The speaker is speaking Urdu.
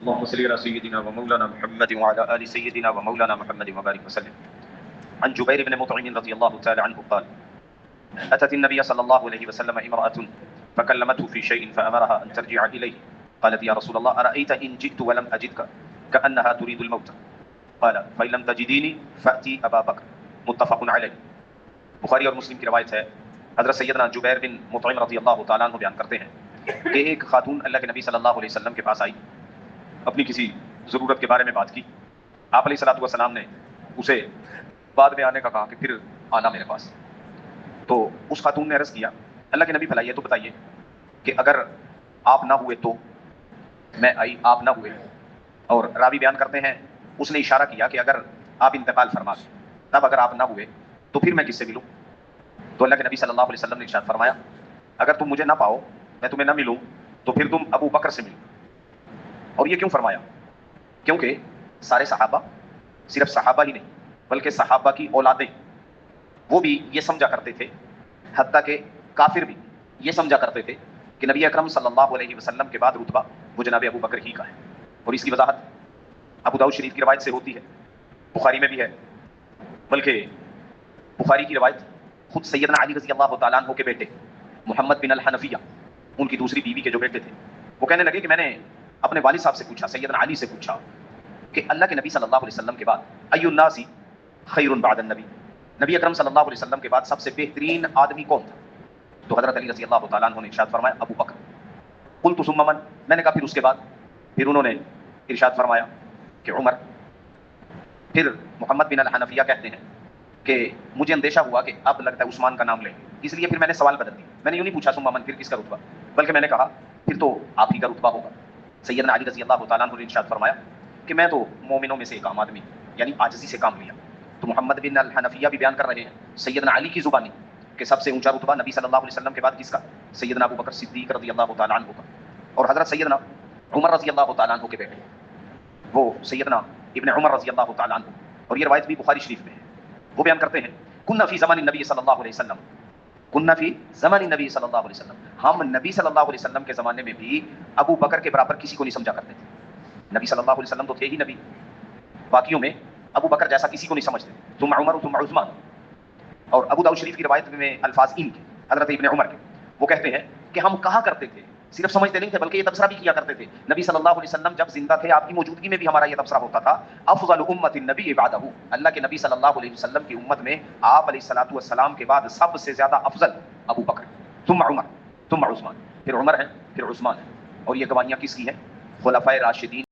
اللهم صل على سيدنا ومولانا محمد وعلى آل سيدنا ومولانا محمد وبارك وسلم. عن جبير بن مطعم رضي الله تعالى عنه قال: أتت النبي صلى الله عليه وسلم امرأة فكلمته في شيء فأمرها أن ترجع إليه. قالت: يا رسول الله أرأيت إن جئت ولم أجدك كأنها تريد الموت. قال: فإن لم تجديني فأتي أبا بكر. متفق علیہ. بخاری اور مسلم کی روایت ہے. حضرت سیدنا جبیر بن مطعم رضی اللہ تعالیٰ عنہ بیان کرتے ہیں کہ ایک خاتون اللہ کے نبی صلی اللہ علیہ وسلم کے پاس آئی، اپنی کسی ضرورت کے بارے میں بات کی. آپ علیہ الصلوۃ والسلام نے اسے بعد میں آنے کا کہا کہ پھر آنا میرے پاس. تو اس خاتون نے عرض کیا: اللہ کے نبی بھلائیے تو بتائیے کہ اگر آپ نہ ہوئے تو. میں آئی، آپ نہ ہوئے. اور راوی بیان کرتے ہیں اس نے اشارہ کیا کہ اگر آپ انتقال فرما گئے تب اگر آپ نہ ہوئے تو پھر میں کس سے ملوں؟ تو اللہ کے نبی صلی اللہ علیہ وسلم نے ارشاد فرمایا: اگر تم مجھے نہ پاؤ، میں تمہیں نہ ملوں، تو پھر تم ابو بکر سے ملو. اور یہ کیوں فرمایا؟ کیونکہ سارے صحابہ، صرف صحابہ ہی نہیں بلکہ صحابہ کی اولادیں، وہ بھی یہ سمجھا کرتے تھے، حتیٰ کہ کافر بھی یہ سمجھا کرتے تھے کہ نبی اکرم صلی اللہ علیہ وسلم کے بعد رتبہ وہ جناب ابو بکر ہی کا ہے. اور اس کی وضاحت ابو داؤد شریف کی روایت سے ہوتی ہے، بخاری میں بھی ہے. بلکہ بخاری کی روایت خود سیدنا علی رضی اللہ تعالیٰ عنہ کے بیٹے محمد بن الحنفیہ، ان کی دوسری بیوی کے جو بیٹے تھے، وہ کہنے لگے کہ میں نے اپنے والد صاحب سے پوچھا، سیدنا علی سے پوچھا کہ اللہ کے نبی صلی اللہ علیہ وسلم کے بعد ای الناس خیر بعد النبی، نبی اکرم صلی اللہ علیہ وسلم کے بعد سب سے بہترین آدمی کون تھا؟ تو حضرت علی رضی اللہ تعالیٰ عنہ نے ارشاد فرمایا: ابو بکر. قلت ثم من، میں نے کہا پھر اس کے بعد؟ پھر انہوں نے ارشاد فرمایا کہ عمر. پھر محمد بن الحنفیہ کہتے ہیں کہ مجھے اندیشہ ہوا کہ اب لگتا ہے عثمان کا نام لیں، اس لیے پھر میں نے سوال بدل دیا. میں نے یوں نہیں پوچھا ثم من پھر کس کا رتبہ، بلکہ میں نے کہا پھر تو آپ ہی کا رتبہ ہوگا. سیدنا علی رضی اللہ تعالیٰ عنہ نے ارشاد فرمایا کہ میں تو مومنوں میں سے ایک عام آدمی، یعنی عاجزی سے کام لیا. تو محمد بن الحنفیہ بھی بیان کر رہے ہیں سیدنا علی کی زبانی کہ سب سے اونچا رتبہ نبی صلی اللہ علیہ وسلم کے بعد کس کا؟ سیدنا ابو بکر صدیق رضی اللہ تعالیٰ عنہ کا. اور حضرت سیدنا عمر رضی اللہ تعالیٰ عنہ کے بیٹے وہ سیدنا ابن عمر رضی اللہ تعالیٰ عنہ، اور یہ روایت بھی بخاری شریف میں ہے. وہ بیان کرتے ہیں کنا فی زمان النبی صلی اللہ علیہ وسلم، کنا فی زمان النبی صلی اللہ علیہ وسلم، ہم نبی صلی اللہ علیہ وسلم کے زمانے میں بھی ابو بکر کے برابر کسی کو نہیں سمجھا کرتے تھے. نبی صلی اللہ علیہ وسلم تو تھے ہی نبی، باقیوں میں ابو بکر جیسا کسی کو نہیں سمجھتے. ثم عمر ثم عثمان. اور ابو داؤد شریف کی روایت میں الفاظ ان کے حضرت ابن عمر کے، وہ کہتے ہیں کہ ہم کہا کرتے تھے، صرف سمجھتے نہیں تھے بلکہ یہ تبصرہ بھی کیا کرتے تھے. نبی صلی اللہ علیہ وسلم جب زندہ تھے، آپ کی موجودگی میں بھی ہمارا یہ تبصرہ ہوتا تھا: افضل امت النبی بعدہ، اللہ کے نبی صلی اللہ علیہ وسلم کی امت میں آپ علیہ الصلوۃ والسلام کے بعد سب سے زیادہ افضل ابو بکر، ثم عمر ثم عثمان. پھر عمر ہے، پھر عثمان ہے. اور یہ گواہیاں کس کی ہیں؟ خلفائے راشدین